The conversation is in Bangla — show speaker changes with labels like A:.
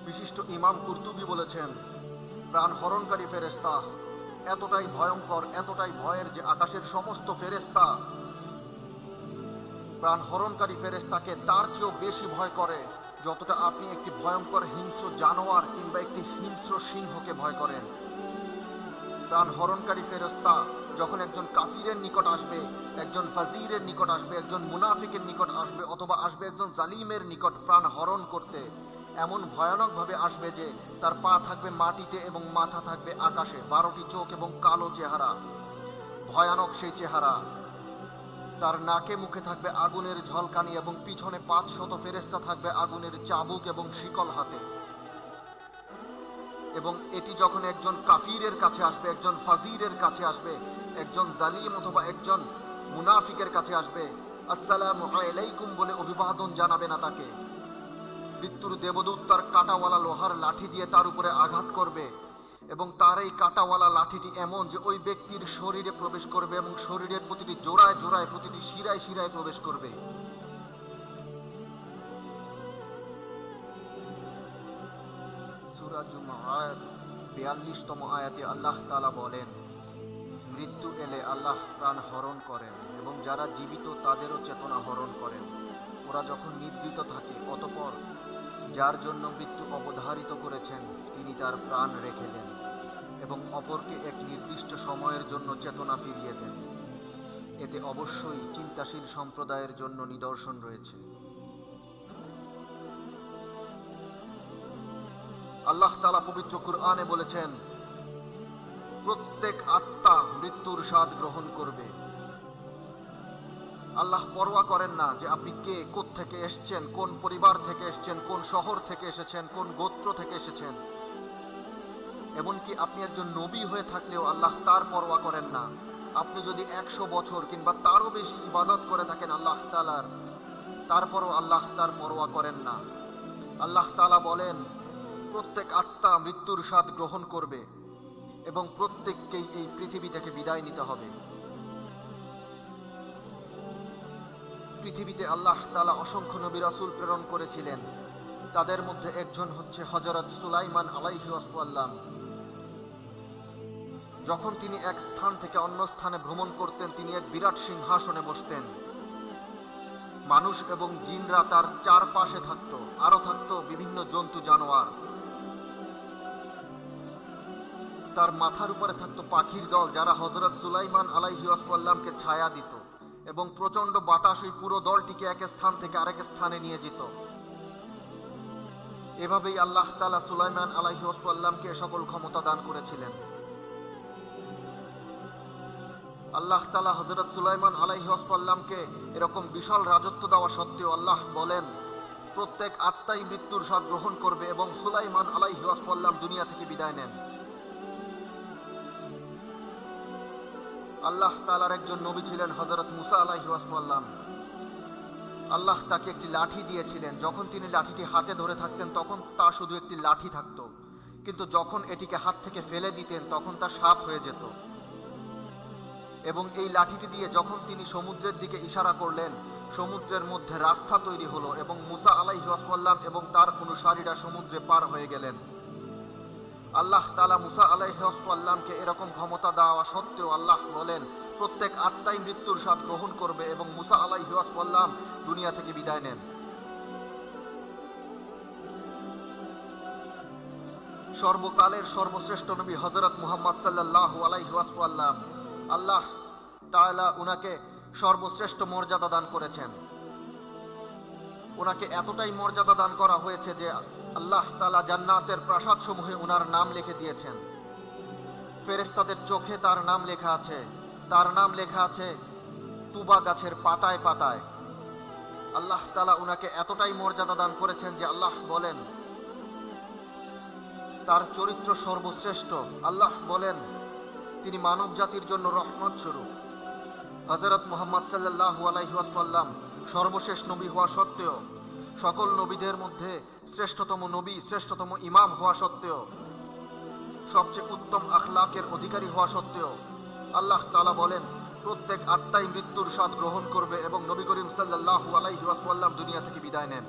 A: বিশিষ্ট ইমাম কুরতুবী বলেছেন, প্রাণ হরণকারী ফেরেশতা এতটাই ভয়ঙ্কর, এতটাই ভয়ের যে আকাশের সমস্ত ফেরেশতা প্রাণ হরণকারী ফেরেশতাকে তার চেয়েও বেশি ভয় করে যতটা আপনি একটি ভয়ঙ্কর হিংস্র জানোয়ার কিংবা একটি হিংস্র সিংহকে ভয় করেন। প্রাণ হরণকারী ফেরেশতা যখন একজন কাফিরের নিকট আসবে, একজন ফাজিরের নিকট আসবে, একজন মুনাফিকের নিকট আসবে, অথবা আসবে একজন জালিমের নিকট প্রাণ হরণ করতে, এমন ভয়ানকভাবে আসবে যে তার পা থাকবে মাটিতে এবং মাথা থাকবে আকাশে, 12টি চোখ এবং কালো চেহারা, ভয়ানক সেই চেহারা। তার নাকে মুখে থাকবে আগুনের ঝলকানি এবং পিছনে 500 ফেরেশতা থাকবে আগুনের চাবুক এবং শিকল হাতে। এবং এটি যখন একজন কাফিরের কাছে আসবে, একজন ফাজিরের কাছে আসবে, একজন জালিম অথবা একজন মুনাফিকের কাছে আসবে, আসসালামু আলাইকুম বলে অভিবাদন জানাবে না তাকে। মৃত্যুর দেবদূত তার কাঁটাওয়ালা লোহার লাঠি দিয়ে তার উপরে আঘাত করবে এবং তার এই কাঁটাওয়ালা লাঠিটি এমন যে ওই ব্যক্তির শরীরে প্রবেশ করবে এবং শরীরের প্রতিটি জোড়ায় জোড়ায়, প্রতিটি শিরায় শিরায় প্রবেশ করবে। সূরা জুমআর 42তম আয়াতে আল্লাহ তাআলা বলেন, মৃত্যু এলে আল্লাহ প্রাণ হরণ করেন এবং যারা জীবিত তাদেরও চেতনা হরণ করেন। ওরা যখন নিদ্রিত থাকে, অতঃপর যার জন্য মৃত্যু অবধারিত করেছেন তিনি তার প্রাণ রেখে দেন এবং অপরকে এক নির্দিষ্ট সময়ের জন্য চেতনা ফিরিয়ে দেন। এতে অবশ্যই চিন্তাশীল সম্প্রদায়ের জন্য নিদর্শন রয়েছে। আল্লাহ তাআলা পবিত্র কুরআনে বলেছেন, প্রত্যেক আত্মা মৃত্যুর স্বাদ গ্রহণ করবে। আল্লাহ পরোয়া করেন না যে আপনি কে, কোত্থেকে এসেছেন, কোন পরিবার থেকে এসেছেন, কোন শহর থেকে এসেছেন, কোন গোত্র থেকে এসেছেন। এমনকি আপনি একজন নবী হয়ে থাকলেও আল্লাহ তার পরোয়া করেন না। আপনি যদি 100 বছর কিংবা তারও বেশি ইবাদত করে থাকেন আল্লাহ তাআলার, তারপরও আল্লাহ তার পরোয়া করেন না। আল্লাহ তাআলা বলেন, প্রত্যেক আত্মা মৃত্যুর স্বাদ গ্রহণ করবে এবং প্রত্যেককেই এই পৃথিবী থেকে বিদায় নিতে হবে। পৃথিবীতে আল্লাহ তাআলা অসংখ্য নবী রাসূল প্রেরণ করেছিলেন। তাদের মধ্যে একজন হচ্ছে হযরত সুলাইমান আলাইহিস সালাম। যখন তিনি এক স্থান থেকে অন্য স্থানে ভ্রমণ করতেন, তিনি এক বিরাট সিংহাসনে বসতেন। মানুষ এবং জিনরা তার চারপাশে থাকত, আরো থাকত বিভিন্ন জন্তু জানোয়ার। তার মাথার উপরে থাকতো পাখির দল, যারা হযরত সুলাইমান আলাইহিস সালামকে ছায়া দিত এবং প্রচন্ড বাতাস ওই পুরো দলটিকে এক স্থান থেকে আরেক স্থানে নিয়ে যেত। এভাবেই আল্লাহ তাআলা সুলাইমান আলাইহিস সালামকে সকল ক্ষমতা দান করেছিলেন। আল্লাহ তাআলা হযরত সুলাইমান আলাইহিস সালামকে এরকম বিশাল রাজত্ব দেওয়া সত্ত্বেও আল্লাহ বলেন, প্রত্যেক আত্মাই মৃত্যুর স্বাদ গ্রহণ করবে এবং সুলাইমান আলাইহিস সালাম দুনিয়া থেকে বিদায় নেন। আল্লাহ তাআলার একজন নবী ছিলেন হযরত মুসা আলাইহিস সালাম। আল্লাহ তাকে একটি লাঠি দিয়েছিলেন। যখন তিনি লাঠিটি হাতে ধরে থাকতেন তখন তা শুধু একটি লাঠি থাকতো, কিন্তু যখন এটিকে হাত থেকে ফেলে দিতেন তখন তা সাপ হয়ে যেত। এবং এই লাঠিটি দিয়ে যখন তিনি সমুদ্রের দিকে ইশারা করলেন, সমুদ্রের মধ্যে রাস্তা তৈরি হলো এবং মুসা আলাইহিস সালাম এবং তার অনুসারীরা সমুদ্রে পার হয়ে গেলেন। আল্লাহ তাআলা মুসা আলাইহিস সালামকে এরকম ক্ষমতা দেওয়া সত্ত্বেও আল্লাহ বলেন, প্রত্যেক আত্মাই মৃত্যুর স্বাদ গ্রহণ করবে এবং মুসা আলাইহিস সালাম দুনিয়া থেকে বিদায় নেন। সর্বকালের সর্বশ্রেষ্ঠ নবী হযরত মুহাম্মদ সাল্লাল্লাহু আলাইহি ওয়াসাল্লাম, আল্লাহ তাআলা উনাকে সর্বশ্রেষ্ঠ মর্যাদা দান করেছেন। ওনাকে এতটাই মর্যাদা দান করা হয়েছে যে আল্লাহ তাআলা জান্নাতের প্রাসাদ সমূহে ওনার নাম লিখে দিয়েছেন। ফেরেশতাদের চোখে তার নাম লেখা আছে, তার নাম লেখা আছে তুবা গাছের পাতায় পাতায়। আল্লাহ তাআলা উনাকে এতটাই মর্যাদা দান করেছেন যে আল্লাহ বলেন তার চরিত্র সর্বশ্রেষ্ঠ। আল্লাহ বলেন তিনি মানব জাতির জন্য রহমত স্বরূপ। হযরত মুহাম্মদ সাল্লাল্লাহু আলাইহি ওয়াসাল্লাম সর্বশেষ নবী হওয়া সত্ত্বেও, সকল নবীদের মধ্যে শ্রেষ্ঠতম নবী, শ্রেষ্ঠতম ইমাম হওয়া সত্ত্বেও, সবচেয়ে উত্তম আখলাকের অধিকারী হওয়া সত্ত্বেও আল্লাহ তাআলা বলেন প্রত্যেক আত্মাই মৃত্যুর স্বাদ গ্রহণ করবে এবং নবী করিম সাল্লাল্লাহু আলাইহি ওয়াসাল্লাম দুনিয়া থেকে বিদায় নেন।